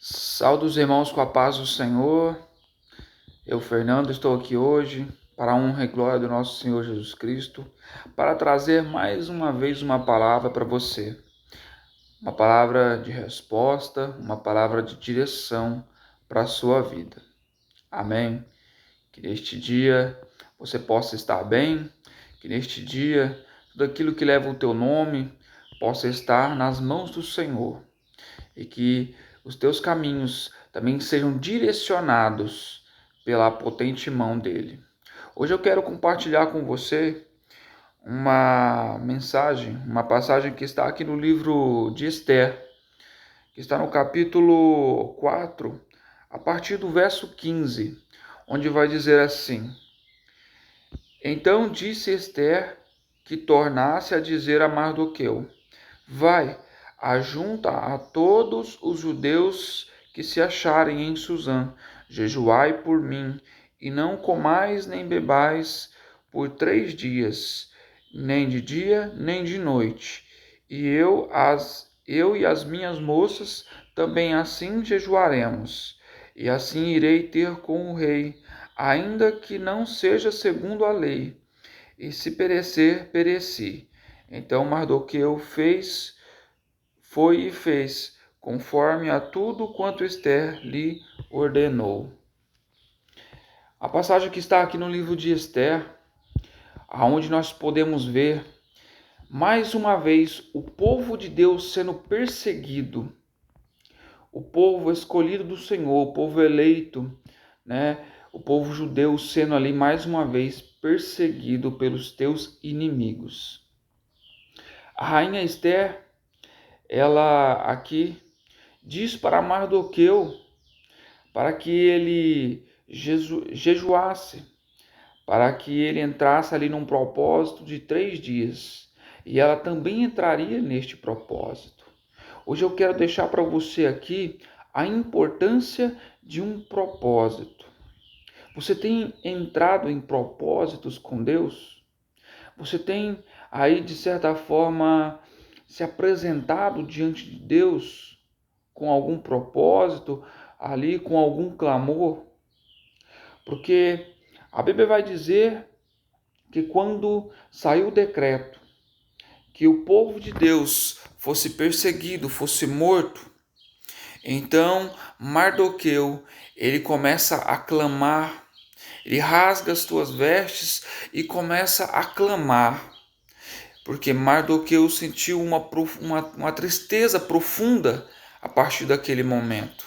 Saúde os irmãos com a paz do Senhor. Eu, Fernando, estou aqui hoje para a honra e glória do nosso Senhor Jesus Cristo, para trazer mais uma vez uma palavra para você. Uma palavra de resposta, uma palavra de direção para a sua vida. Amém? Que neste dia você possa estar bem, que neste dia tudo aquilo que leva o teu nome possa estar nas mãos do Senhor e que os teus caminhos também sejam direcionados pela potente mão dele. Hoje eu quero compartilhar com você uma mensagem, uma passagem que está aqui no livro de Esther, que está no capítulo 4, a partir do verso 15, onde vai dizer assim: Então disse Esther que tornasse a dizer a Mardoqueu: Vai, ajunta a todos os judeus que se acharem em Susã, jejuai por mim, e não comais nem bebais por 3 dias, nem de dia nem de noite. E eu e as minhas moças também assim jejuaremos, e assim irei ter com o rei, ainda que não seja segundo a lei, e se perecer, pereci. Então Mardoqueu foi e fez, conforme a tudo quanto Esther lhe ordenou. A passagem que está aqui no livro de Esther, aonde nós podemos ver, mais uma vez, o povo de Deus sendo perseguido, o povo escolhido do Senhor, o povo eleito, né? O povo judeu sendo ali mais uma vez perseguido pelos teus inimigos. A rainha Esther, ela aqui diz para Mardoqueu para que ele jejuasse, para que ele entrasse ali num propósito de 3 dias. E ela também entraria neste propósito. Hoje eu quero deixar para você aqui a importância de um propósito. Você tem entrado em propósitos com Deus? Você tem aí, de certa forma, se apresentado diante de Deus com algum propósito, ali com algum clamor? Porque a Bíblia vai dizer que quando saiu o decreto que o povo de Deus fosse perseguido, fosse morto, então Mardoqueu, ele começa a clamar, ele rasga as suas vestes e começa a clamar, porque Mardoqueu sentiu uma tristeza profunda a partir daquele momento.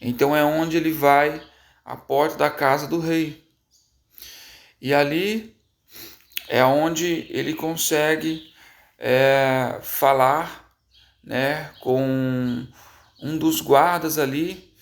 Então é onde ele vai à porta da casa do rei. E ali é onde ele consegue falar, né, com um dos guardas ali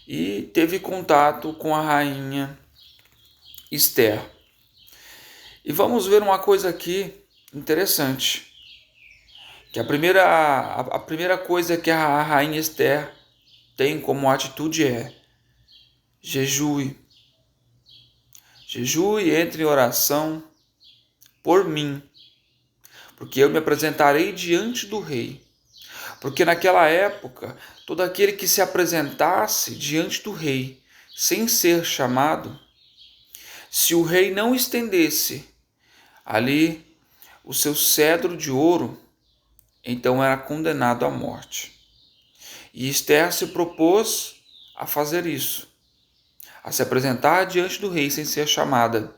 e teve contato com a rainha Esther. E vamos ver uma coisa aqui interessante, que a primeira coisa que a rainha Esther tem como atitude é jejue. Jejue, entre em oração por mim, porque eu me apresentarei diante do rei. Porque naquela época, todo aquele que se apresentasse diante do rei sem ser chamado, se o rei não estendesse ali o seu cedro de ouro, então era condenado à morte. E Esther se propôs a fazer isso, a se apresentar diante do rei sem ser chamada.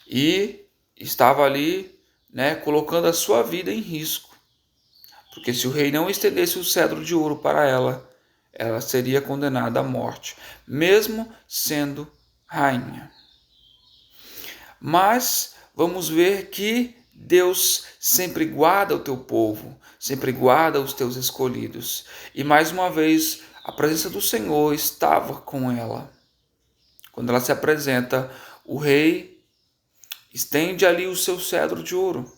E estava ali, né, colocando a sua vida em risco. Porque se o rei não estendesse o cedro de ouro para ela, ela seria condenada à morte, mesmo sendo rainha. Mas vamos ver que Deus sempre guarda o teu povo, sempre guarda os teus escolhidos. E mais uma vez, a presença do Senhor estava com ela. Quando ela se apresenta, o rei estende ali o seu cedro de ouro.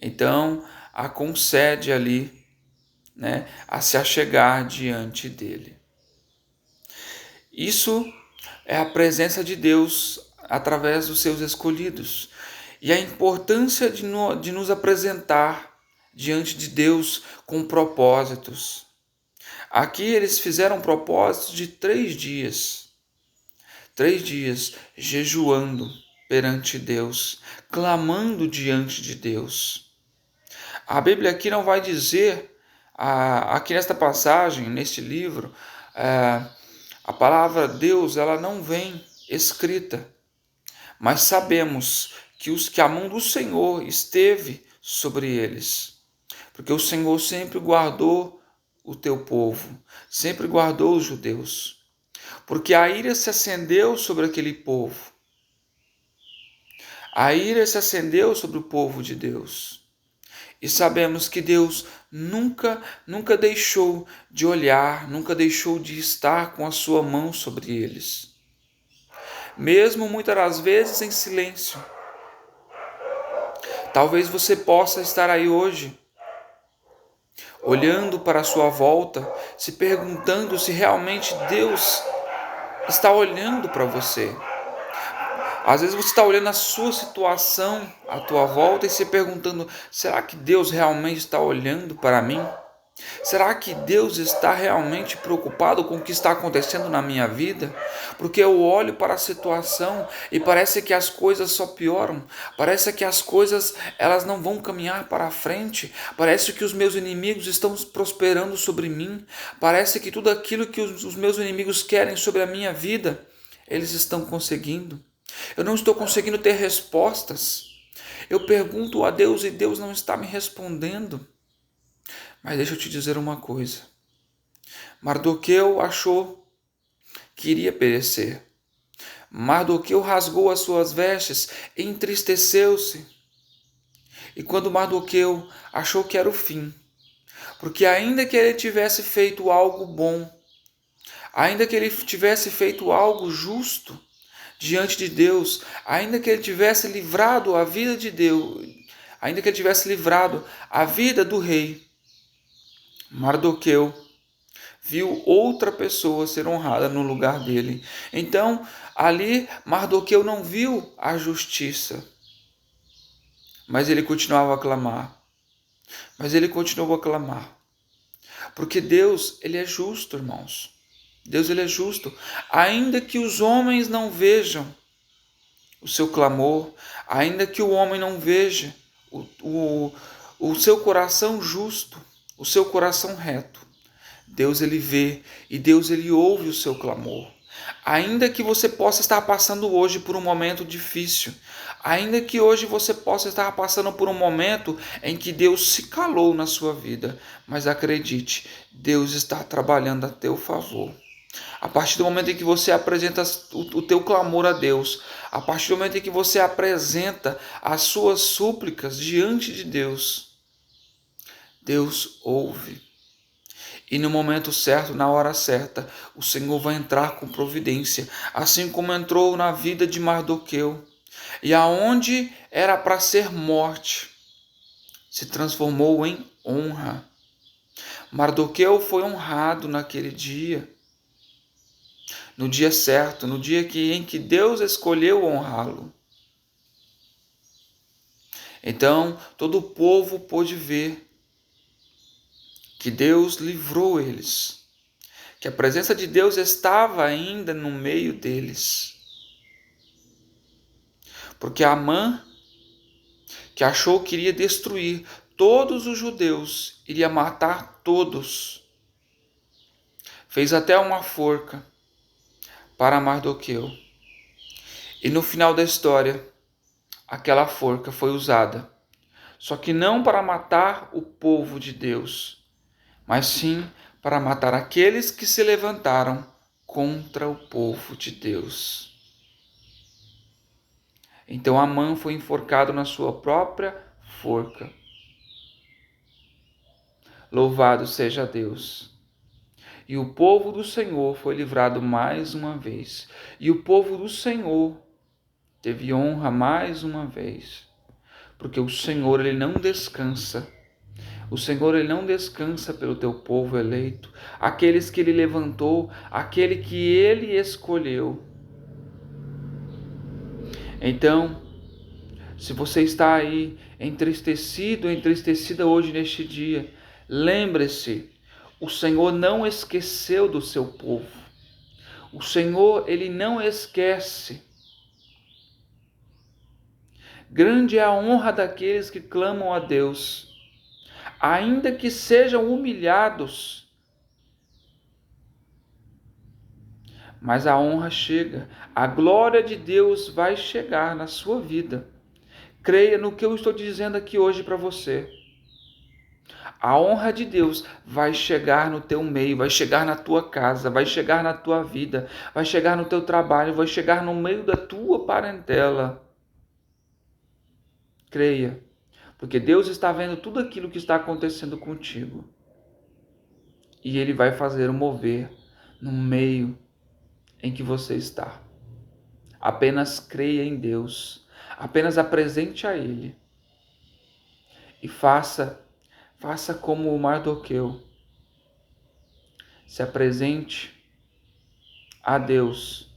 Então, a concede ali, né, a se achegar diante dele. Isso é a presença de Deus através dos seus escolhidos. E a importância de nos apresentar diante de Deus com propósitos. Aqui eles fizeram propósitos de 3 dias. 3 dias jejuando perante Deus, clamando diante de Deus. A Bíblia aqui não vai dizer, aqui nesta passagem, neste livro, a palavra Deus ela não vem escrita, mas sabemos que a mão do Senhor esteve sobre eles, porque o Senhor sempre guardou o teu povo, sempre guardou os judeus, porque a ira se acendeu sobre aquele povo, a ira se acendeu sobre o povo de Deus. E sabemos que Deus nunca deixou de olhar, nunca deixou de estar com a sua mão sobre eles. Mesmo muitas das vezes em silêncio. Talvez você possa estar aí hoje, olhando para a sua volta, se perguntando se realmente Deus está olhando para você. Às vezes você está olhando a sua situação à tua volta e se perguntando, será que Deus realmente está olhando para mim? Será que Deus está realmente preocupado com o que está acontecendo na minha vida? Porque eu olho para a situação e parece que as coisas só pioram, parece que as coisas elas não vão caminhar para a frente, parece que os meus inimigos estão prosperando sobre mim, parece que tudo aquilo que os meus inimigos querem sobre a minha vida, eles estão conseguindo. Eu não estou conseguindo ter respostas. Eu pergunto a Deus e Deus não está me respondendo. Mas deixa eu te dizer uma coisa. Mardoqueu achou que iria perecer. Mardoqueu rasgou as suas vestes e entristeceu-se. E quando Mardoqueu achou que era o fim, porque ainda que ele tivesse feito algo bom, ainda que ele tivesse feito algo justo diante de Deus, ainda que ele tivesse livrado a vida de Deus, ainda que ele tivesse livrado a vida do rei, Mardoqueu viu outra pessoa ser honrada no lugar dele. Então, ali, Mardoqueu não viu a justiça, mas ele continuava a clamar. Porque Deus, ele é justo, irmãos. Deus, ele é justo. Ainda que os homens não vejam o seu clamor, ainda que o homem não veja o seu coração justo, o seu coração reto, Deus, ele vê e Deus, ele ouve o seu clamor. Ainda que você possa estar passando hoje por um momento difícil, ainda que hoje você possa estar passando por um momento em que Deus se calou na sua vida, mas acredite, Deus está trabalhando a teu favor. A partir do momento em que você apresenta o teu clamor a Deus, a partir do momento em que você apresenta as suas súplicas diante de Deus, Deus ouve. E no momento certo, na hora certa, o Senhor vai entrar com providência, assim como entrou na vida de Mardoqueu. E aonde era para ser morte, se transformou em honra. Mardoqueu foi honrado naquele dia, no dia certo, no dia em que Deus escolheu honrá-lo. Então, todo o povo pôde ver que Deus livrou eles, que a presença de Deus estava ainda no meio deles. Porque Amã, que achou que iria destruir todos os judeus, iria matar todos, fez até uma forca para Mardoqueu. E no final da história, aquela forca foi usada, só que não para matar o povo de Deus, mas sim para matar aqueles que se levantaram contra o povo de Deus. Então Amã foi enforcado na sua própria forca. Louvado seja Deus! E o povo do Senhor foi livrado mais uma vez. E o povo do Senhor teve honra mais uma vez. Porque o Senhor, ele não descansa. O Senhor, ele não descansa pelo teu povo eleito. Aqueles que ele levantou, aquele que ele escolheu. Então, se você está aí entristecido, entristecida hoje neste dia, lembre-se, O Senhor não esqueceu do seu povo. O Senhor, ele não esquece. Grande é a honra daqueles que clamam a Deus, ainda que sejam humilhados. Mas a honra chega, a glória de Deus vai chegar na sua vida. Creia no que eu estou dizendo aqui hoje para você. A honra de Deus vai chegar no teu meio, vai chegar na tua casa, vai chegar na tua vida, vai chegar no teu trabalho, vai chegar no meio da tua parentela. Creia, porque Deus está vendo tudo aquilo que está acontecendo contigo. E Ele vai fazer um mover no meio em que você está. Apenas creia em Deus, apenas apresente a Ele. E faça como o Mardoqueu. Se apresente a Deus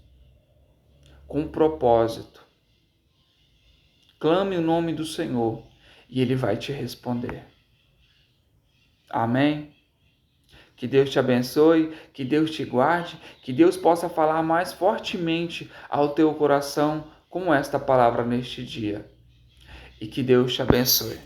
com um propósito. Clame o nome do Senhor e Ele vai te responder. Amém? Que Deus te abençoe, que Deus te guarde, que Deus possa falar mais fortemente ao teu coração com esta palavra neste dia. E que Deus te abençoe.